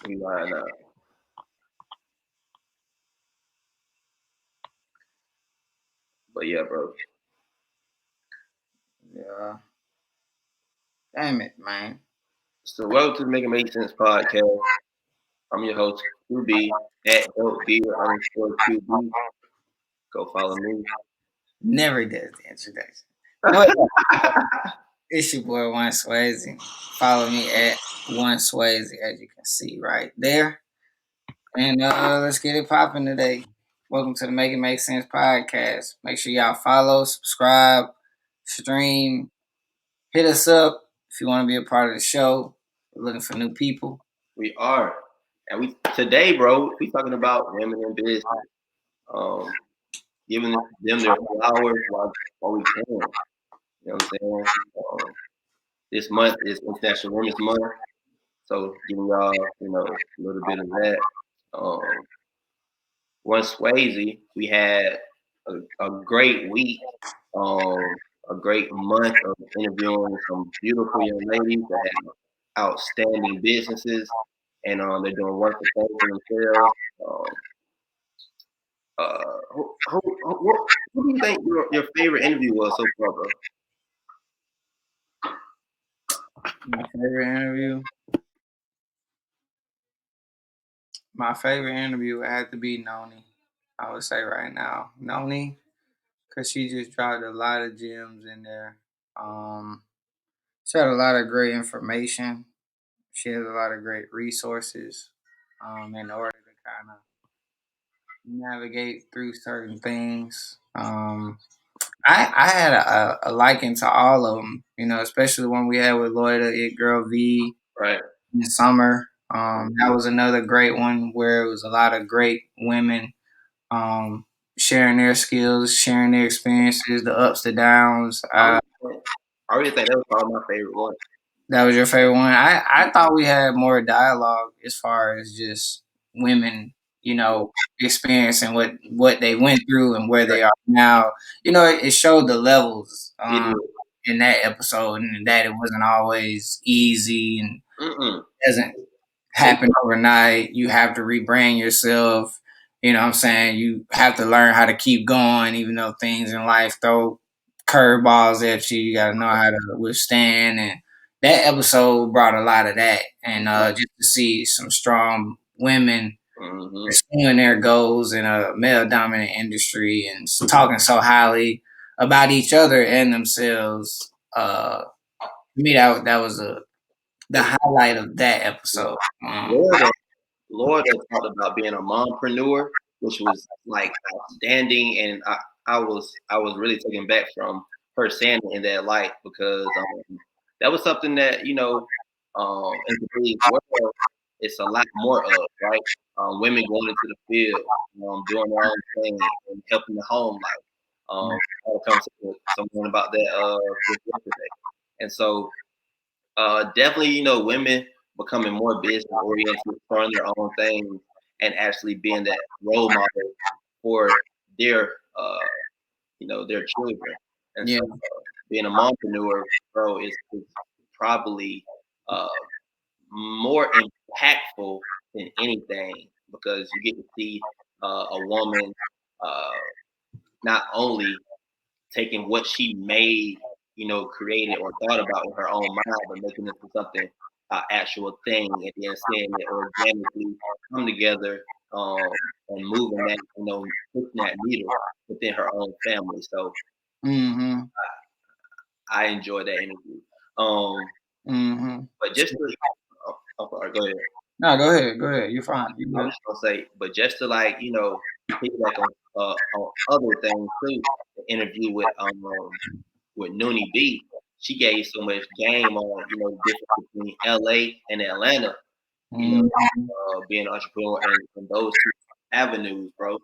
We line up. But yeah, bro. Yeah. Damn it, man. So welcome to the Make It Make Sense podcast. I'm your host, QB at @beer_QB. Go follow me. Never does the introduction. But it's your boy One Swayze. Follow me at One Swayze, as you can see right there. And let's get it popping today. Welcome to the Make It Make Sense podcast. Make sure y'all follow, subscribe, stream, hit us up if you want to be a part of the show. We're looking for new people. We are. And we today, bro, we talking about women in business. Giving them their flowers while we can. You know what I'm saying? This month is International Women's Month. So giving y'all, a little bit of that. Um, Once Swayze, we had a great week, a great month of interviewing some beautiful young ladies that have outstanding businesses, and they're doing wonderful things for themselves. Who do you think your favorite interview was so far, bro? My favorite interview. My favorite interview had to be Noni. I would say right now, Noni, because she just dropped a lot of gems in there. Um, she had a lot of great information. She has a lot of great resources in order to kind of navigate through certain things. I had a liking to all of them, especially the one we had with Loida, It Girl V, Right. in summer. That was another great one where it was a lot of great women sharing their skills, sharing their experiences, the ups, the downs. I really think that was probably my favorite one. That was your favorite one. I thought we had more dialogue as far as just women, experiencing what they went through and where they are now. It showed the levels It is. in that episode, and that it wasn't always easy and Mm-mm. doesn't Take happen overnight. You have to rebrand yourself. You know what I'm saying? You have to learn how to keep going, even though things in life throw curveballs at you. You got to know how to withstand. And that episode brought a lot of that. And just to see some strong women mm-hmm. pursuing their goals in a male dominant industry and talking so highly about each other and themselves. To me, that was the highlight of that episode. Lord had talked about being a mompreneur, which was like outstanding, and I was really taken back from her saying it in that light because that was something that in today's world it's a lot more of, right? Women going into the field, doing their own thing and helping the home life. I had a conversation with someone about that just yesterday, and so definitely, women becoming more business oriented, starting their own things, and actually being that role model for their, their children. And Yeah. so, being a mompreneur, bro, is probably uh, more impactful than anything because you get to see a woman uh, not only taking what she made, created or thought about in her own mind, but making it into something actual thing, and then seeing it organically come together and moving that, pushing that needle within her own family. So Mm-hmm. I enjoyed that interview. Um, Mm-hmm. but just to, sorry, go ahead. No, go ahead. Go ahead. You're fine. You I good. was just gonna say, but just to like, piggyback on other things too. The interview with Noonie B, she gave so much game on, difference between LA and Atlanta, Mm-hmm. being an entrepreneur and those two avenues, bro.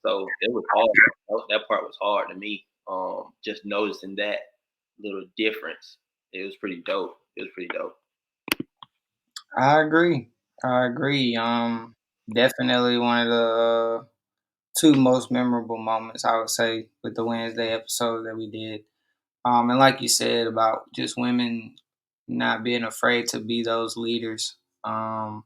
So it was hard. That part was hard to me. Just noticing that little difference. It was pretty dope. It was pretty dope. I agree. I agree. Definitely one of the two most memorable moments I would say with the Wednesday episode that we did. And like you said about just women not being afraid to be those leaders. Um,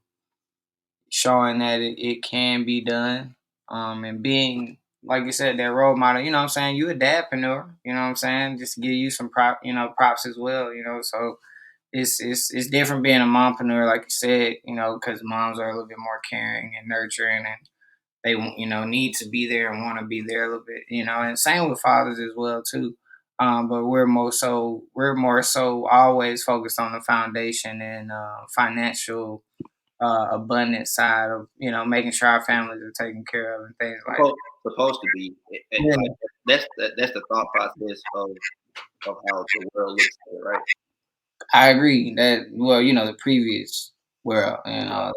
showing that it can be done, and being like you said, that role model. You know what I'm saying? You a dadpreneur. You know what I'm saying? Just to give you some props as well. So it's different being a mompreneur, like you said. Because moms are a little bit more caring and nurturing, and they need to be there and want to be there a little bit. And same with fathers as well too. But we're more so always focused on the foundation and financial abundant side of making sure our families are taken care of and things like Supposed to be. that. Like that's the thought process of how the world looks at it, right? I agree that the previous world, yeah,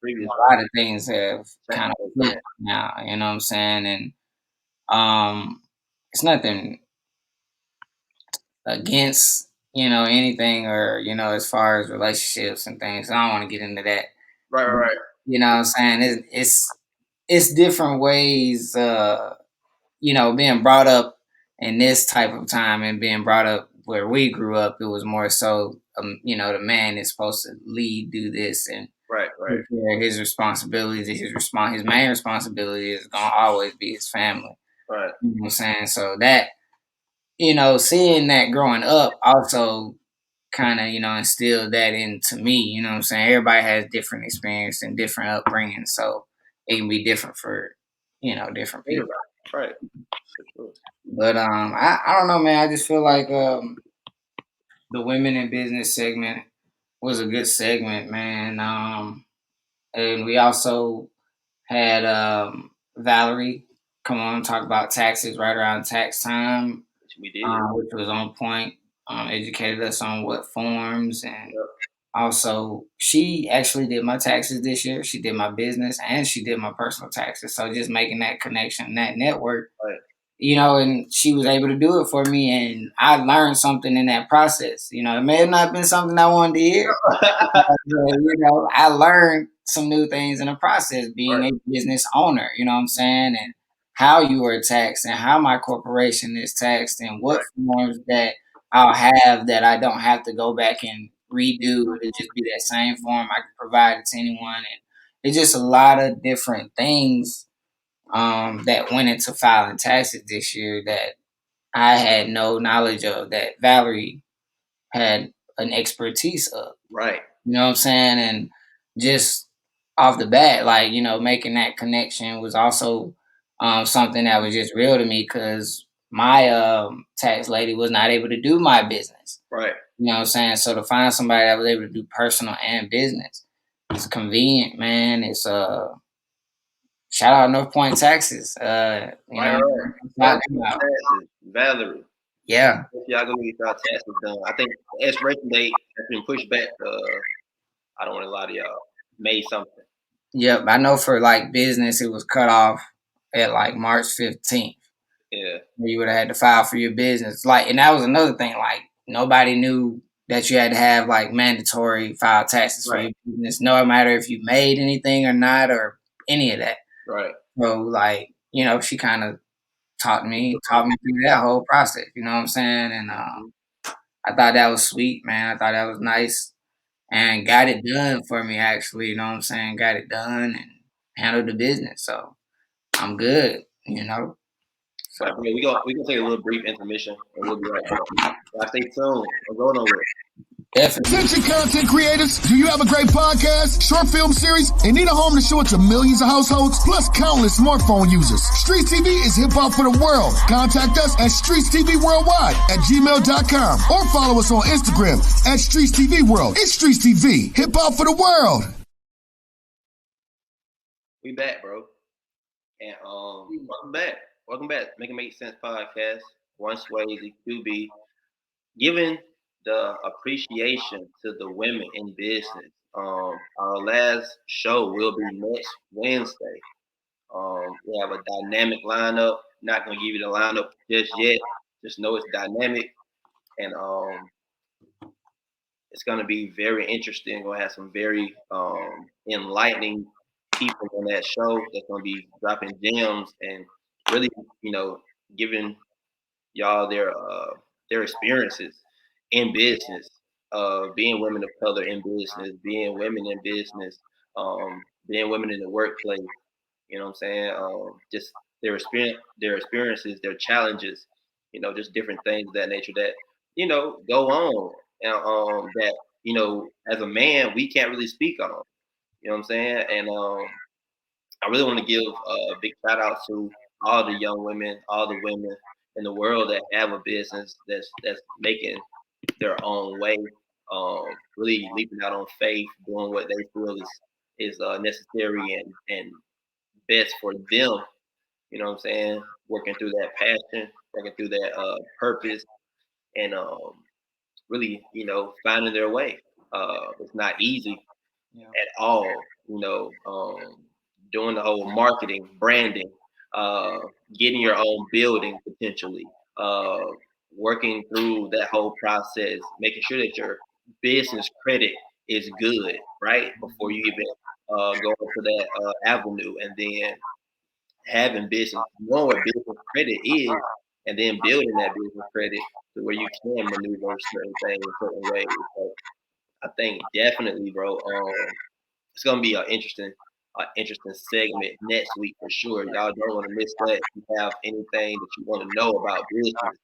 Previous a lot of things have kind of world. flipped now. You know what I'm saying? And it's nothing against anything, or as far as relationships and things. I don't want to get into that. Right. You know what I'm saying? It's different ways. Being brought up in this type of time and being brought up where we grew up, it was more so, the man is supposed to lead, do this, and Right. take care of his responsibilities. His main responsibility is gonna always be his family. Right. You know what I'm saying? So that, seeing that growing up also kind of, instilled that into me. You know what I'm saying? Everybody has different experience and different upbringing, so it can be different for, different people. Right. For sure. But I don't know, man. I just feel like the women in business segment was a good segment, man. And we also had Valerie come on and talk about taxes right around tax time, Which we did. which was on point. Educated us on what forms, and also she actually did my taxes this year. She did my business and she did my personal taxes. So just making that connection, that network, Right. and she was able to do it for me, and I learned something in that process. It may have not been something I wanted to hear, but, I learned some new things in the process being Right. a business owner, you know what I'm saying? And how you are taxed and how my corporation is taxed and what forms that I'll have that I don't have to go back and redo. It'll just be that same form. I can provide it to anyone. And it's just a lot of different things that went into filing taxes this year that I had no knowledge of, that Valerie had an expertise of. Right. You know what I'm saying? And just off the bat, like, making that connection was also something that was just real to me, because my tax lady was not able to do my business. Right. You know what I'm saying? So to find somebody that was able to do personal and business, it's convenient, man. It's shout out North Point Taxes. Right. Taxes. Valerie. Yeah. If y'all gonna get y'all taxes done, I think the expiration date has been pushed back to I don't want to lie to y'all. May something. Yep. I know for like business, it was cut off at like March 15th. Yeah. You would have had to file for your business. Like, and that was another thing. Like, nobody knew that you had to have like mandatory file taxes for your business, no matter if you made anything or not, or any of that. Right. So, like, she kind of taught me through that whole process. You know what I'm saying? And I thought that was sweet, man. I thought that was nice, and got it done for me. Actually, you know what I'm saying? Got it done and handled the business. So I'm good. So Right, we gonna take a little brief intermission and we'll be right back. Y'all stay tuned. Don't go nowhere. definitely. Attention content creators, do you have a great podcast, short film series, and need a home to show it to millions of households, plus countless smartphone users? Streets TV is hip hop for the world. Contact us at Streets TV Worldwide at gmail.com or follow us on Instagram at Streets TV World. It's Streets TV, hip hop for the world. We back, bro. And welcome back. Welcome back. Make It Make Sense podcast. One Swayze, QB. Giving the appreciation to the women in business. Our last show will be next Wednesday. We have a dynamic lineup. Not gonna give you the lineup just yet. Just know it's dynamic, and it's gonna be very interesting. We're gonna have some very enlightening people on that show that's gonna be dropping gems and really, giving y'all their experiences in business, being women of color in business, being women in business, being women in the workplace. You know what I'm saying? Just their experiences, their challenges. Just different things of that nature that go on, and that as a man we can't really speak on. You know what I'm saying? And I really want to give a big shout out to all the young women, all the women in the world that have a business that's making their own way, really leaping out on faith, doing what they feel is necessary and best for them. You know what I'm saying? Working through that passion, working through that purpose, and really, finding their way. It's not easy Yeah. at all. Doing the whole marketing, branding, getting your own building potentially, working through that whole process, making sure that your business credit is good, right? Before you even go into that avenue, and then having business, knowing what business credit is, and then building that business credit to where you can maneuver certain things certain ways. So I think definitely, bro. It's gonna be an interesting segment next week for sure. Y'all don't want to miss that. If you have anything that you want to know about business,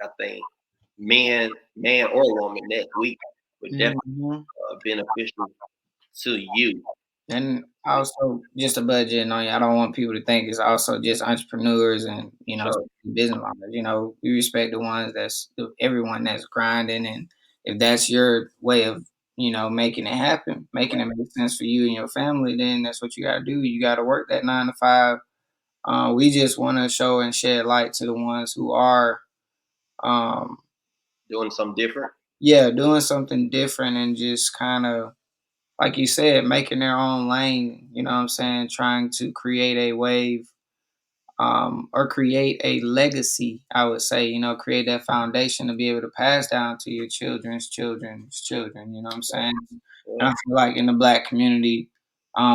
I think man or woman next week would definitely Mm-hmm. beneficial to you. And also, just a budget on you. I don't want people to think it's also just entrepreneurs and Sure, business owners. We respect the ones everyone that's grinding, and if that's your way of making it happen, making it make sense for you and your family, then that's what you got to do. You got to work that 9 to 5. We just want to show and shed light to the ones who are, um, doing something different. yeah, doing something different and just kind of like you said, making their own lane, you know what I'm saying? Trying to create a wave, or create a legacy, I would say, create that foundation to be able to pass down to your children's children's children, you know what I'm saying? And Yeah, I feel like in the black community,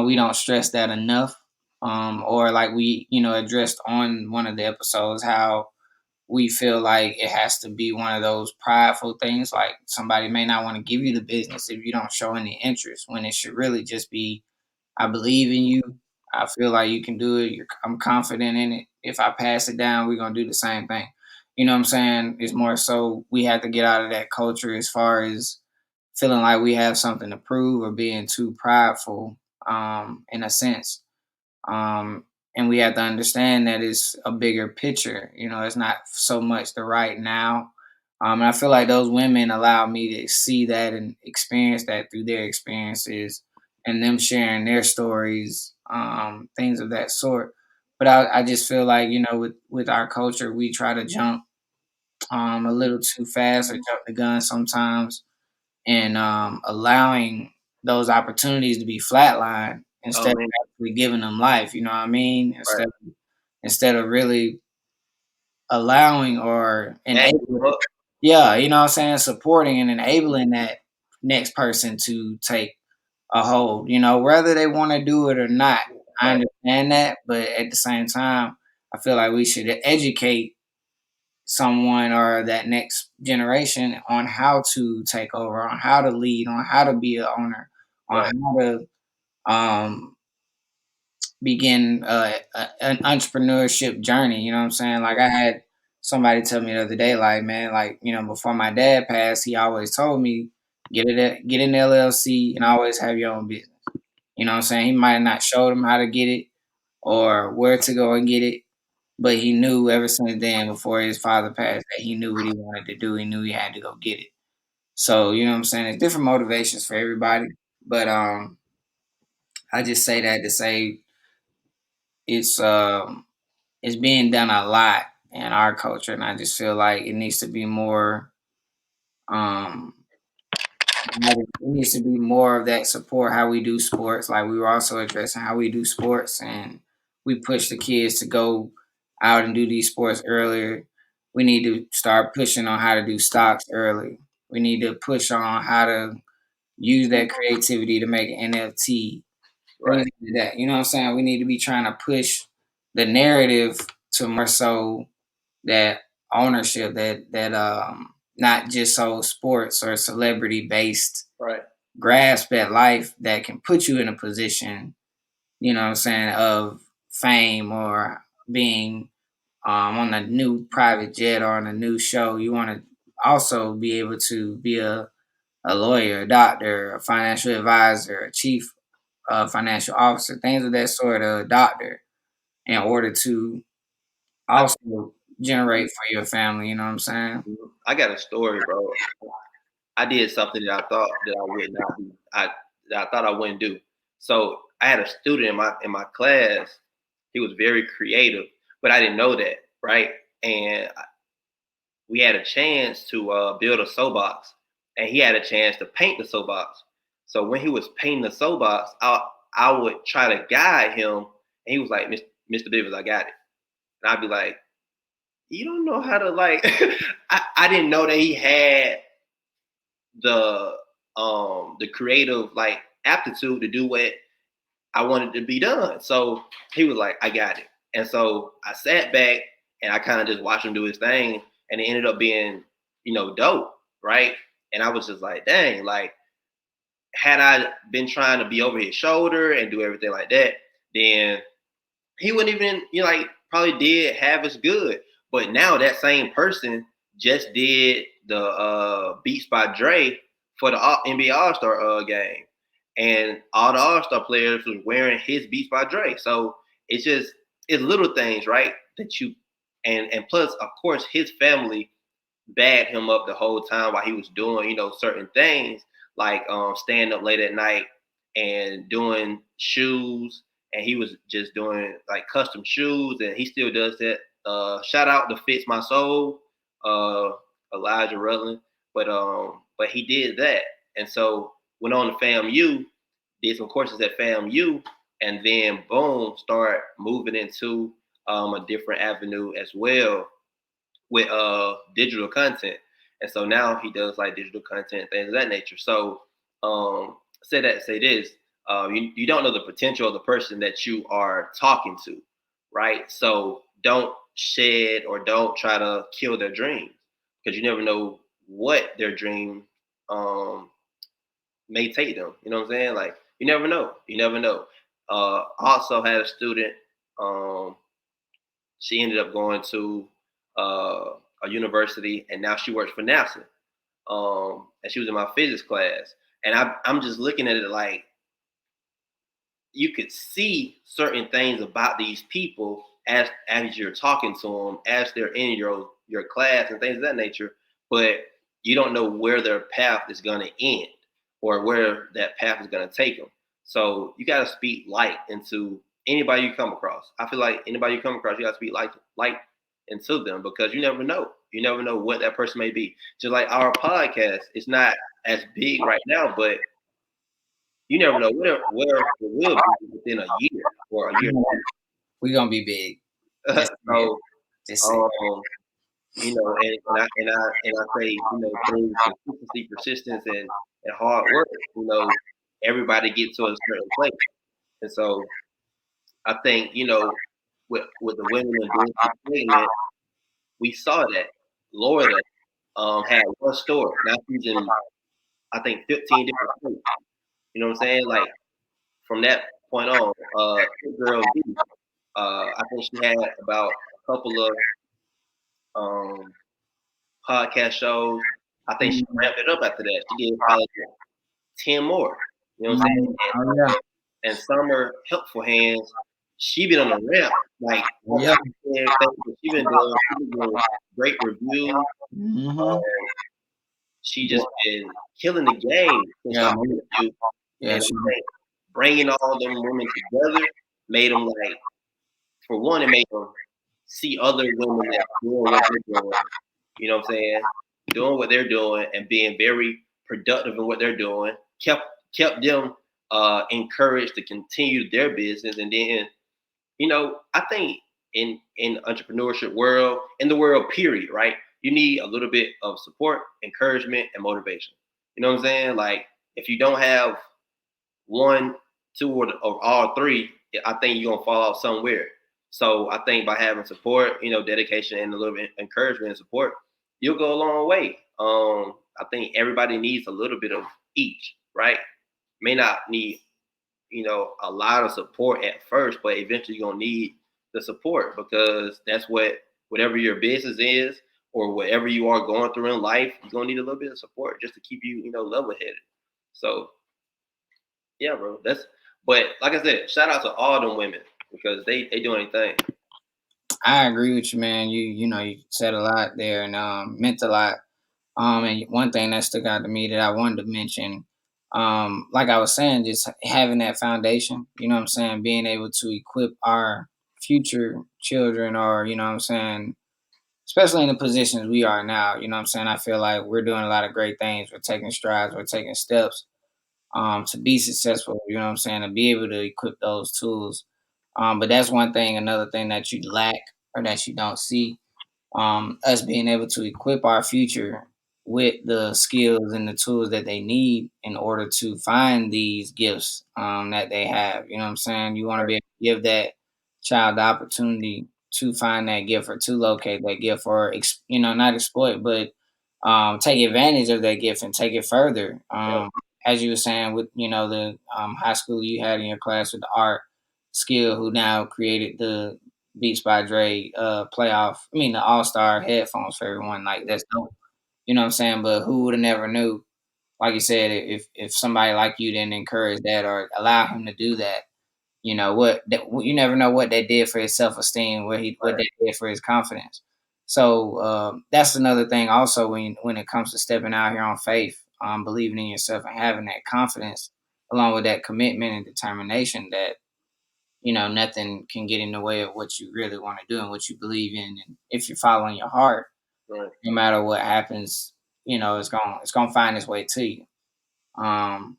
we don't stress that enough. Or like we, addressed on one of the episodes how we feel like it has to be one of those prideful things. Like somebody may not want to give you the business if you don't show any interest, when it should really just be, I believe in you. I feel like you can do it. I'm confident in it. If I pass it down, we're going to do the same thing. You know what I'm saying? It's more so we have to get out of that culture as far as feeling like we have something to prove or being too prideful, in a sense. Um, and we have to understand that it's a bigger picture. It's not so much the right now. And I feel like those women allow me to see that and experience that through their experiences and them sharing their stories, things of that sort. But I just feel like, with our culture, we try to jump, a little too fast or jump the gun sometimes, and allowing those opportunities to be flatlined oh instead of man, actually giving them life. You know what I mean? right. Instead of really allowing or Backing them enabling, up. yeah, you know what I'm saying, supporting and enabling that next person to take a hold. Whether they want to do it or not. I Right. understand that, but at the same time, I feel like we should educate someone or that next generation on how to take over, on how to lead, on how to be an owner, on Right. how to begin an entrepreneurship journey. You know what I'm saying? Like I had somebody tell me the other day, like, man, like, before my dad passed, he always told me, get an LLC and always have your own business. You know what I'm saying? He might not show them how to get it or where to go and get it, but he knew ever since then, before his father passed, that he knew what he wanted to do. He knew he had to go get it. So, you know what I'm saying? There's different motivations for everybody. But I just say that to say it's it's being done a lot in our culture, and I just feel like it needs to be more. Um, it needs to be more of that support. How we do sports, like we were also addressing how we do sports, and we push the kids to go out and do these sports earlier. We need to start pushing on how to do stocks early. We need to push on how to use that creativity to make an NFT, Right. things like that. You know what I'm saying? We need to be trying to push the narrative to more so that ownership, that not just so sports or celebrity based, Right. grasp at life that can put you in a position, you know what I'm saying, of fame or being on a new private jet or on a new show. You want to also be able to be a lawyer, a doctor, a financial advisor, a chief financial officer, things of that sort, a doctor, in order to I, also generate for your family. You know what I'm saying? I got a story, bro. I did something that I thought that I would not do. That I thought I wouldn't do. So I had a student in my class. He was very creative, but I didn't know that, right? And we had a chance to build a soapbox, and he had a chance to paint the soapbox. So when he was painting the soapbox, I would try to guide him, and he was like, "Mr. Bivers, I got it," and I'd be like, "You don't know how to like." I didn't know that he had the creative like aptitude to do what I wanted to be done. So he was like, I got it. And so I sat back and I kind of just watched him do his thing, and it ended up being, dope, right? And I was just like, dang, like had I been trying to be over his shoulder and do everything like that, then he wouldn't even, like probably did have as good. But now that same person just did the Beats by Dre for the NBA All Star game, and all the All Star players was wearing his Beats by Dre. So it's little things, right? That you and plus, of course, his family bagged him up the whole time while he was doing, certain things like staying up late at night and doing shoes. And he was just doing like custom shoes, and he still does that. Shout out to Fits My Soul, Elijah Rutland. But he did that, and so went on to FAMU, did some courses at FAMU, and then boom, start moving into a different avenue as well with digital content. And so now he does like digital content, things of that nature. So say this, you don't know the potential of the person that you are talking to, right? So don't shed or don't try to kill their dreams, because you never know what their dream may take them. You know what I'm saying? Like you never know. You never know. Also had a student. She ended up going to a university, and now she works for NASA. And she was in my physics class, and I'm just looking at it like you could see certain things about these people as you're talking to them, as they're in your class and things of that nature, but you don't know where their path is going to end or where that path is going to take them. So you got to speak light into anybody you come across. I feel like anybody you come across, you got to speak light into them, because you never know. You never know what that person may be. Just like our podcast, it's not as big right now, but you never know where it will be within a year or a year. We're gonna be big. So, and I say, through consistency, persistence, and hard work, everybody gets to a certain place. And so I think, with the women in this segment, we saw that Florida had one store. Now she's in, I think, 15 different states. You know what I'm saying? Like from that point on, girl B, I think she had about a couple of podcast shows. I think she ramped it up after that. She did probably 10 more. You know what I'm saying? And Summer Helpful Hands, she been on the ramp. Like, she been doing great reviews. She just been killing the game. And bringing all them women together made them like, for one, it made them see other women that doing what they're doing. You know what I'm saying? Doing what they're doing and being very productive in what they're doing. Kept them encouraged to continue their business. And then, I think in entrepreneurship world, in the world period, right? You need a little bit of support, encouragement, and motivation. You know what I'm saying? Like if you don't have one, two, or all three, I think you're gonna fall off somewhere. So I think by having support, dedication, and a little bit of encouragement and support, you'll go a long way. I think everybody needs a little bit of each, right, may not need, a lot of support at first, but eventually you're gonna need the support because that's whatever your business is or whatever you are going through in life, you're gonna need a little bit of support just to keep you, level headed. So yeah, bro. But like I said, shout out to all them women because they doing anything. I agree with you, man. You said a lot there and meant a lot. And one thing that stuck out to me that I wanted to mention, like I was saying, just having that foundation, you know what I'm saying, being able to equip our future children or, you know what I'm saying, especially in the positions we are now, you know what I'm saying, I feel like we're doing a lot of great things. We're taking strides, we're taking steps to be successful, you know what I'm saying, to be able to equip those tools. But that's one thing, another thing that you lack or that you don't see us being able to equip our future with the skills and the tools that they need in order to find these gifts that they have. You know what I'm saying? You want to be able to give that child the opportunity to find that gift or to locate that gift or, not exploit, but take advantage of that gift and take it further. Yep. As you were saying with, the high school you had in your class with the art skill who now created the Beats by Dre the All-Star headphones for everyone. Like that's dope. You know what I'm saying? But who would have never knew, like you said, if somebody like you didn't encourage that or allow him to do that, you never know what that did for his self-esteem, what that did for his confidence. So that's another thing also when it comes to stepping out here on faith, believing in yourself and having that confidence along with that commitment and determination that nothing can get in the way of what you really want to do and what you believe in. And if you're following your heart, Right. no matter what happens, it's gonna find its way to you. Um,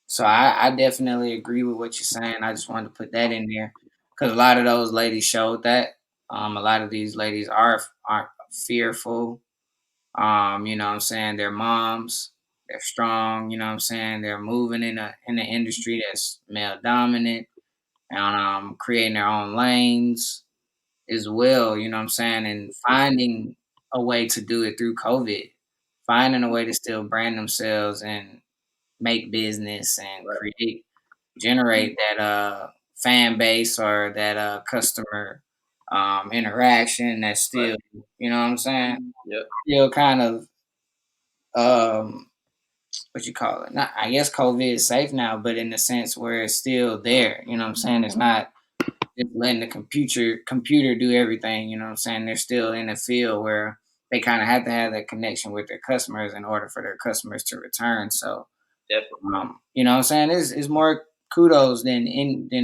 so I definitely agree with what you're saying. I just wanted to put that in there because a lot of those ladies showed that. A lot of these ladies are fearful. You know what I'm saying? They're moms. They're strong. You know what I'm saying? They're moving in an industry that's male dominant and creating their own lanes as well, you know what I'm saying, and finding a way to do it through COVID, finding a way to still brand themselves and make business and Right. generate that fan base or that customer interaction that's still, Right. you know what I'm saying, Yep. still kind of what you call it. Not, I guess COVID is safe now, but in the sense where it's still there, you know what I'm saying? It's not just letting the computer do everything, you know what I'm saying? They're still in a field where they kind of have to have that connection with their customers in order for their customers to return. So, Definitely. you know what I'm saying? It's more kudos than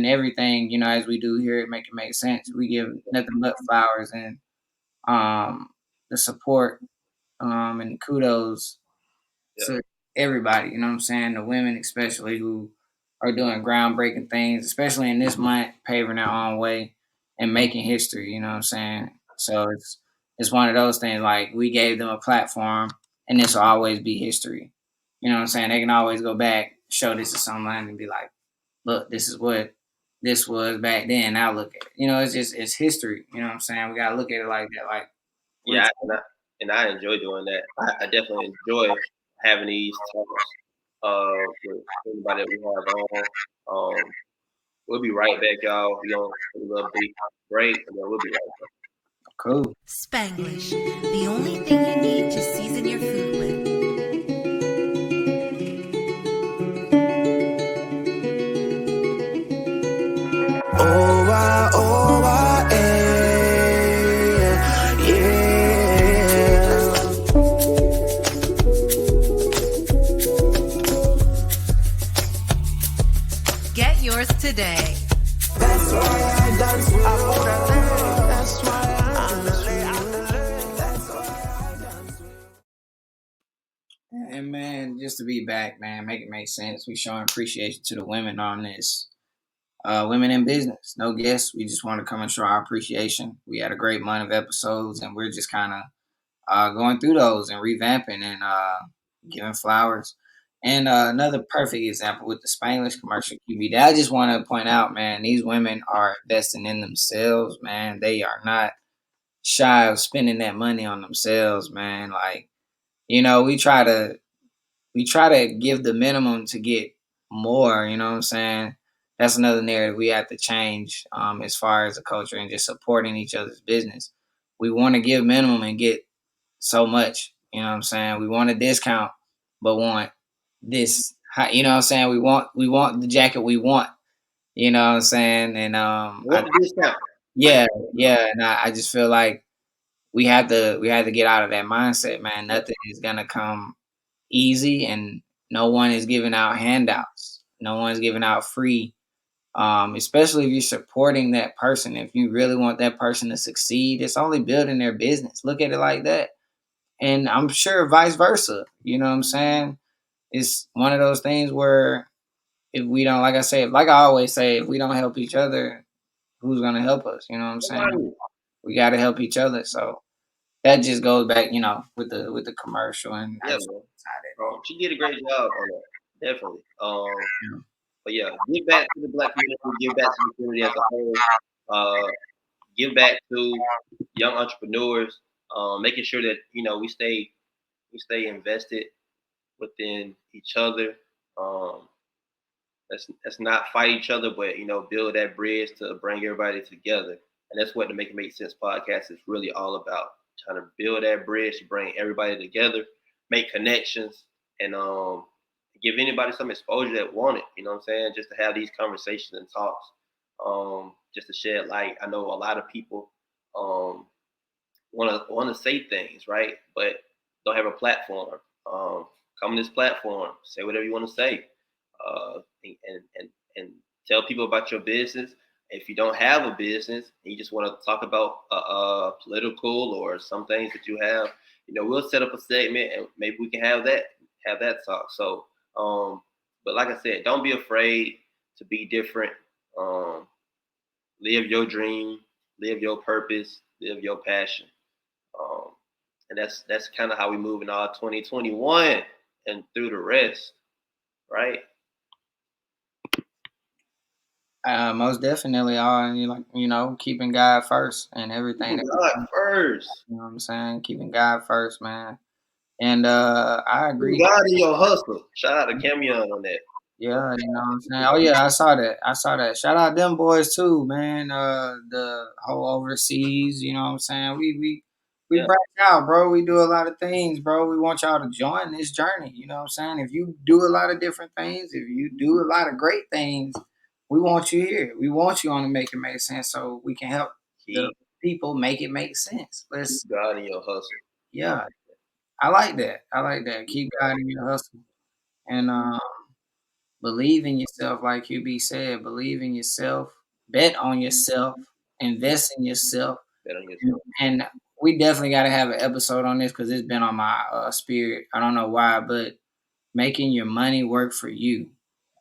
everything, as we do here at Make It Make Sense. We give nothing but flowers and the support and kudos Yep. to everybody, you know what I'm saying? The women especially who are doing groundbreaking things, especially in this month, paving their own way and making history, you know what I'm saying? So it's one of those things like we gave them a platform and this will always be history. You know what I'm saying? They can always go back, show this to someone and be like, look, this is what this was back then. Now look at it. It's history. You know what I'm saying? We gotta look at it like that. Like Yeah, and I enjoy doing that. I definitely enjoy having these talks with everybody that we have on. We'll be right back, y'all. We're gonna take a little big break, and then we'll be right back. cool. Spanglish, the only thing you need to season your food with. Get yours today. That's why I dance with That's why I'm And man, just to be back, man, make it make sense. We showing appreciation to the women on this. Women in business, no guests. We just want to come and show our appreciation. We had a great month of episodes, and we're just kind of going through those and revamping and giving flowers. And another perfect example with the Spanglish commercial QB that I just want to point out, man, these women are investing in themselves, man. They are not shy of spending that money on themselves, man. Like, we try to we try to give the minimum to get more. You know what I'm saying? That's another narrative we have to change as far as the culture and just supporting each other's business. We want to give minimum and get so much. You know what I'm saying? We want a discount, but want this. You know what I'm saying? We want the jacket we want. You know what I'm saying? And What the discount? yeah, yeah. And I just feel like we had to get out of that mindset, man. Nothing is gonna come easy, and no one is giving out handouts. No one's giving out free. Especially if you're supporting that person. If you really want that person to succeed, it's only building their business. Look at it like that. And I'm sure vice versa. You know what I'm saying? It's one of those things where if we don't, like I say, like I always say, if we don't help each other, who's gonna help us? You know what I'm saying? Nobody. We got to help each other. So that just goes back, with the commercial, and I Yeah, just man. decided, She did a great job on that. Definitely. you know, But yeah, give back to the black community, give back to the community as a whole. Uh, give back to young entrepreneurs. Making sure that we stay invested within each other. Um, let's not fight each other, but build that bridge to bring everybody together. And that's what the Make It Make Sense podcast is really all about. Trying to build that bridge to bring everybody together, make connections, and give anybody some exposure that want it. You know what I'm saying? Just to have these conversations and talks, just to shed light. I know a lot of people um, want to say things, right? But don't have a platform. Come on this platform, say whatever you want to say, and tell people about your business. If you don't have a business and you just want to talk about political or some things that you have, we'll set up a segment and maybe we can have that talk. So, but like I said, don't be afraid to be different. Um, live your dream, live your purpose, live your passion. Um, and that's kind of how we move in all 2021 and through the rest, right? most definitely are, and keeping God first and everything. Keeping God first. You know what I'm saying? Keeping God first, man. And I Keeping agree. God in your hustle. Shout out to Camion on that. Yeah, you know what I'm saying? Oh yeah, I saw that. I saw that. Shout out them boys too, man. The whole overseas, you know what I'm saying? We Yeah, branch out, bro. We do a lot of things, bro. We want y'all to join this journey. You know what I'm saying? If you do a lot of different things, if you do a lot of great things, we want you here. We want you on to Make It Make Sense so we can help the keep people make it make sense. keep Let's God in your hustle. I Yeah. like I like that. I like that. Keep God in your hustle. And believe in yourself, like QB said. Believe in yourself. Bet on yourself. Invest in yourself. that on And, yourself. and we definitely got to have an episode on this because it's been on my spirit. I don't know why, but making your money work for you.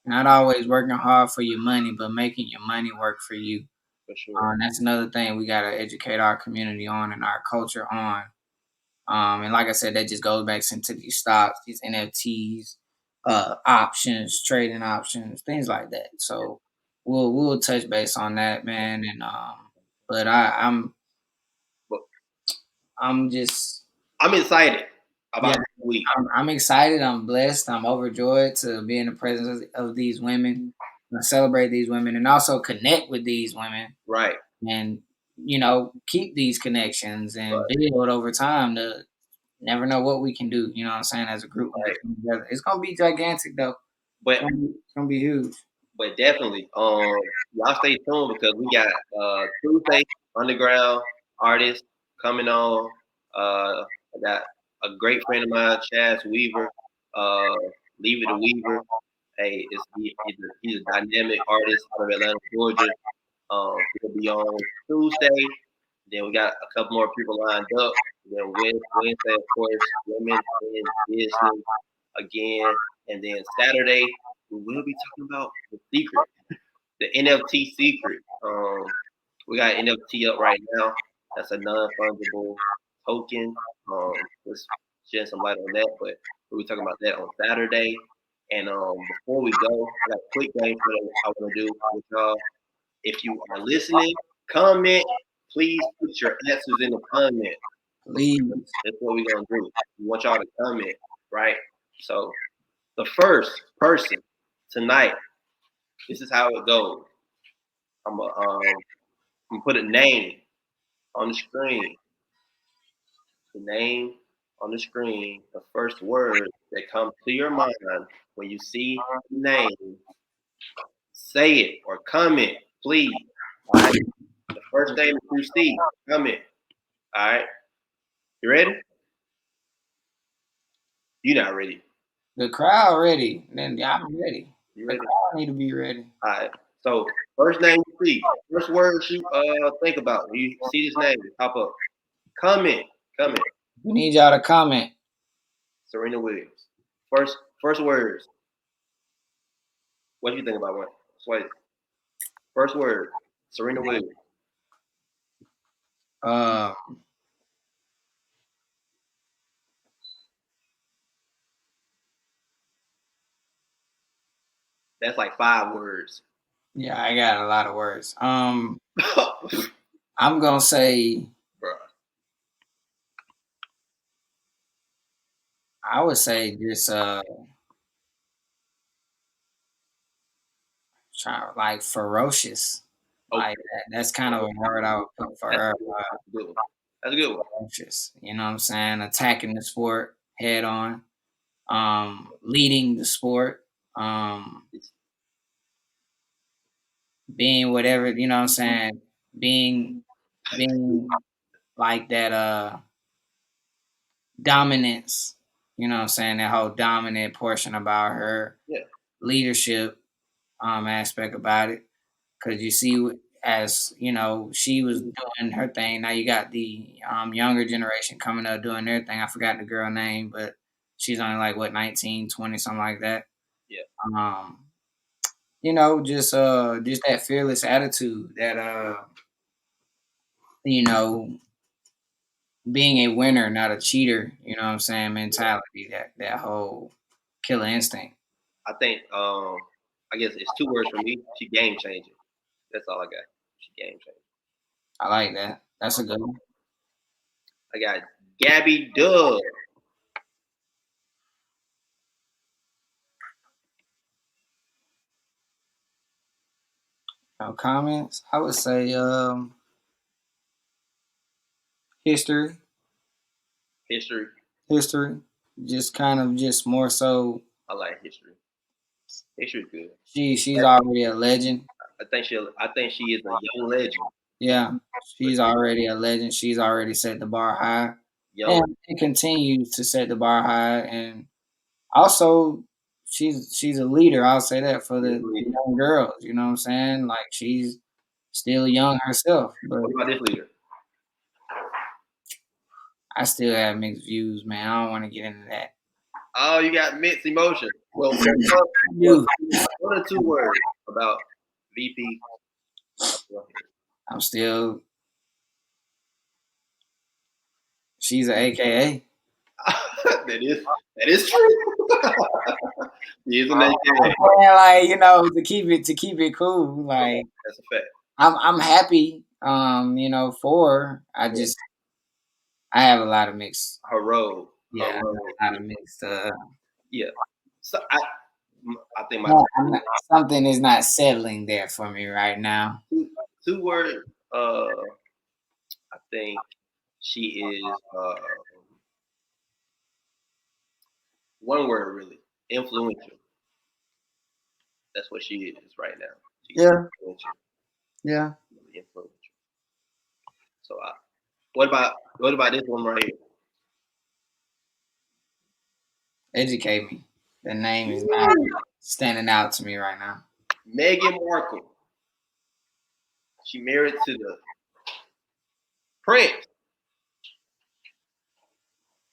Not always working hard for your money, but making your money work for you. For sure. That's another thing we got to educate our community on and our culture on. And like I said, that just goes back into these stocks, these NFTs, options, trading options, things like that. So we'll touch base on that, man. And but But I'm just I'm excited yeah, about this week. I'm excited. I'm blessed. I'm overjoyed to be in the presence of these women, and celebrate these women, and also connect with these women, Right. and keep these connections and Right. build over time to never know what we can do, you know what I'm saying, as a group when we Right. come together. It's gonna be gigantic though. But It's gonna be huge. but definitely, y'all stay tuned because we got Tuesday underground artists coming on. I got a great friend of mine, Chaz Weaver, uh, Leave It to Weaver. Hey, he's a dynamic artist out of Atlanta, Georgia. He'll be on Tuesday. Then we got a couple more people lined up. Then Wednesday, of course, women in business again. And then Saturday, we will be talking about the secret, the NFT secret. We got NFT up right now. That's a non-fungible token. Just shed some light on that, but we'll be talking about that on Saturday. And before we go, I got a quick game that I want to do with y'all. If you are listening, comment. Please put your answers in the comment. Please. That's what we're gonna do. We want y'all to comment, right? So The first person tonight. This is how it goes. I'm gonna put a name on the screen. The name on the screen. The first word that comes to your mind when you see the name. Say it or comment, please. All right. The first thing that you see, comment. All right. You ready? You're not ready. The crowd ready. Then I'm ready. You The ready? crowd need to be ready. All right. So first name you see, first word you think about when you see this name pop up. Comment. We need y'all to comment. Serena Williams. First words. What do you think about what? Wait. First word. Serena Williams. Um, That's like 5 words. yeah, I got a lot of words. Bruh. I'm gonna say I would say just like ferocious. Like that. That's kind of a word I would put for her. That's a good one. That's a good one. Ferocious. You know what I'm saying? Attacking the sport head on. Leading the sport. Being whatever, you know what I'm saying? Being like that dominance, you know what I'm saying? That whole dominant portion about her leadership aspect about it. Because you see, as you know, she was doing her thing. Now you got the younger generation coming up doing their thing. I forgot the girl name, but she's only like what 19, 20, something like that. Yeah. You know, just that fearless attitude, that you know, being a winner, not a cheater, you know what I'm saying, mentality, that whole killer instinct. I think I guess it's 2 words for me. She game changing. That's all I got. She game changing. I like that. That's a good one. I got Gabby Douglas. No comments. I would say history. History. Just kind of just more so. I like history. History's good. She's already a legend. I think she is a young legend. Yeah, she's already a legend. She's already set the bar high, and it continues to set the bar high. And also, she's a leader. I'll say that for the young girls. You know what I'm saying? Like she's still young herself. But what about this leader? I still have mixed views, man. I don't want to get into that. Oh, you got mixed emotion. Well, one or 2 words about VP. I'm still. She's an AKA. that is true. She is an AKA. Like you know, to keep it cool. Like that's a fact. I'm happy. You know, for her. I have a lot of mixed. Her road. Yeah, a lot of mixed. Yeah. So I think something is not settling there for me right now. 2 words. I think she is 1 word really influential. That's what she is right now. She's influential. Yeah. Influential. So what about this one right here? Educate me. The name is not standing out to me right now. Meghan Markle. She married to the prince.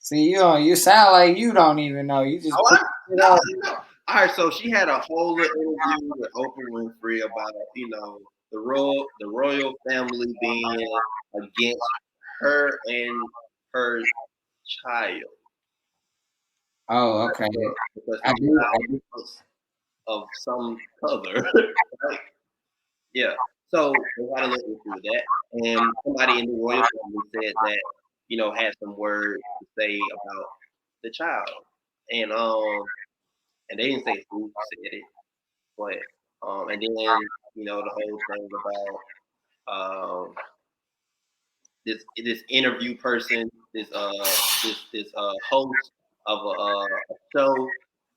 See, you sound like you don't even know. You just no. All right, so she had a whole little interview with Oprah Winfrey about the royal family being against her and her child. Oh, okay. Because I do. Of some other, right? Yeah. So they had a little issue with that, and somebody in the royal family said that had some words to say about the child, and and they didn't say who said it, but and then the whole thing about this interview person, this host of a show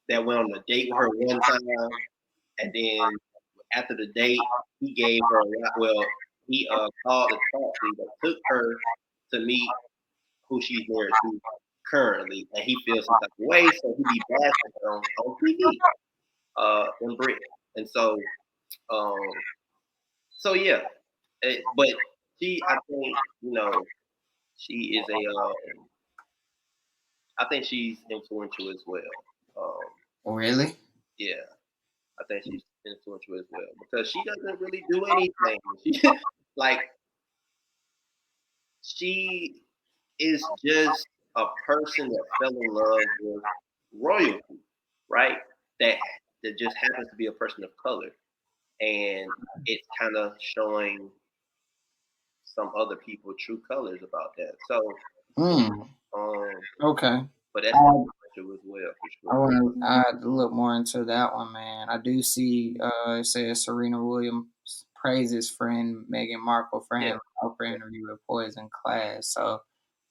that went on a date with her one time, and then after the date, he gave her a lot. Well, he called the taxi that took her to meet who she's married to currently, and he feels some type of way, so he be blasting her on TV in Britain, and um, so yeah, but I think she is I think she's influential as well. Really? Yeah, I think she's influential as well because she doesn't really do anything. She like she is just a person that fell in love with royalty, right? That that just happens to be a person of color, and it's kind of showing some other people true colors about that. So, Okay. but that's influential as well for I sure. want to look more into that one, man. I do see it says Serena Williams praises friend Meghan Markle for Yeah, handling Oprah interview with Poison Class. So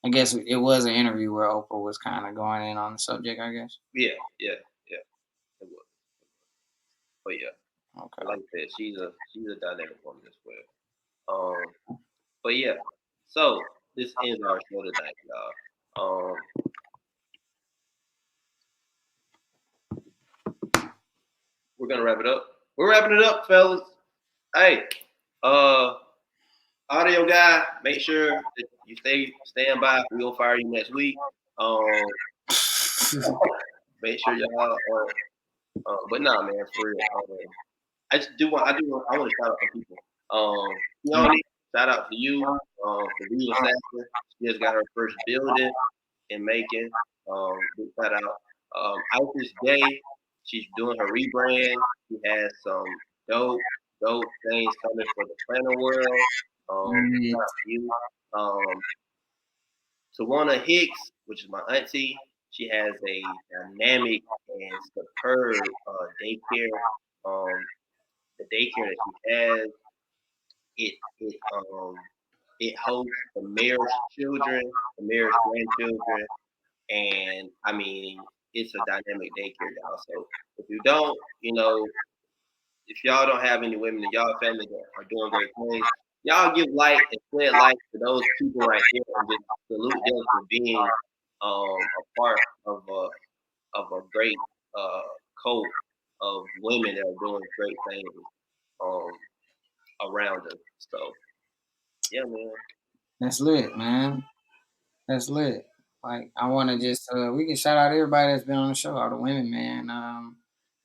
I guess it was an interview where Oprah was kind of going in on the subject, I guess. yeah, yeah, yeah. It was. But yeah, Okay. like I said, she's a dynamic woman as well. But yeah, so this ends our show tonight, y'all. We're gonna wrap it up. We're wrapping it up, fellas. Hey, uh, audio guy, make sure that you stand by. We're gonna fire you next week. Make sure y'all. But nah, man, for real. I want to shout out some people. Keone, shout out to you. The lead assassin. She just got her first building in Macon. Big shout out. Isis Day, she's doing her rebrand. She has some dope things coming for the planner world. Shout out to you. Tawana Hicks, which is my auntie, she has a dynamic and superb daycare. The daycare that she has, it it um it hosts the mayor's children, the mayor's grandchildren, and I mean it's a dynamic daycare, y'all. So if you don't, if y'all don't have any women in y'all family that are doing great things, y'all give light and spread light to those people right here and just salute them for being a part of a great uh, cult of women that are doing great things um, around us. So yeah, man. That's lit, man. That's lit. Like I want to just we can shout out everybody that's been on the show, all the women, man.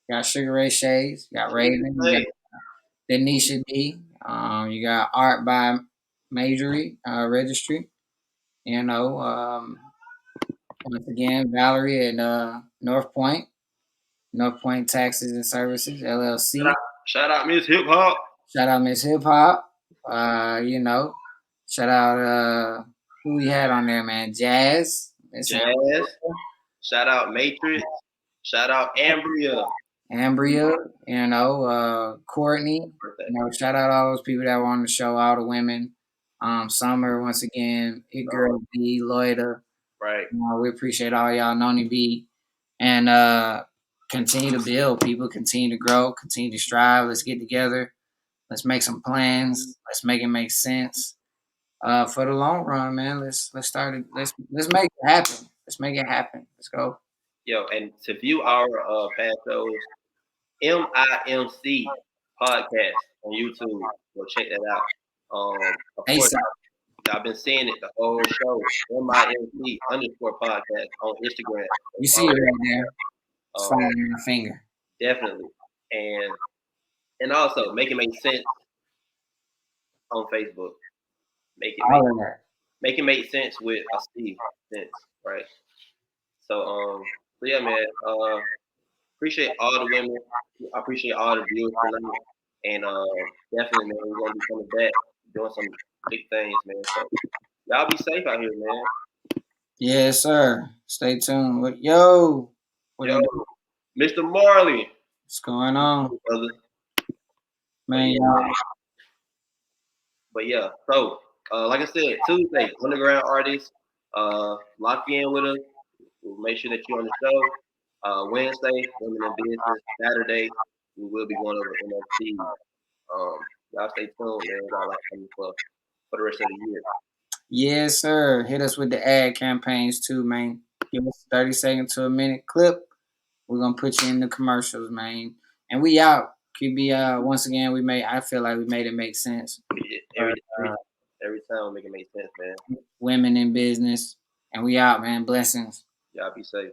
You got Sugar Ray Shades, you got Raven, you got Hey, Denisha D, you got Art by Majory Registry. Once again, Valerie at North Point Taxes and Services LLC. shout out Miss Hip Hop. Shout out Miss Hip Hop. Shout out who we had on there, man. Jazz. Jazz. Shout out Matrix. Shout out Ambria. Ambria, Courtney. Shout out all those people that were on the show, all the women. Summer, once again, Hit Girl B, Loida. Right. We appreciate all y'all, Noni B. And continue to build, people. Continue to grow, continue to strive. Let's get together. Let's make some plans. Let's make it make sense. For the long run, man. Let's start it. Let's make it happen. Let's make it happen. Let's go. Yo, and to view our past shows, MIMC podcast on YouTube. Go check that out. Of course, I've been saying it the whole show. MIMC _ podcast on Instagram. You see it right there. It's following my finger. Definitely. And also make it make sense on Facebook. Make it make sense with a Steve sense, right? So yeah, man. Appreciate all the women. I appreciate all the viewers tonight. And definitely, man, we're gonna be coming back, doing some big things, man. So y'all be safe out here, man. Yes, sir. Stay tuned. Yo. Yo. Mr. Marley. What's going on, Brother. man? But yeah, so like I said, Tuesday, underground artists, lock in with us. We'll make sure that you're on the show. Wednesday, women in business. Saturday, we will be going over NFT. Y'all stay tuned, man. We got a lot coming for the rest of the year. Yes, sir. Hit us with the ad campaigns too, man. Give us 30 second to a minute clip. We're gonna put you in the commercials, man. And we out. QB, once again, I feel like we made it make sense. Every time we make it make sense, man. Women in business. And we out, man. Blessings. Y'all be safe.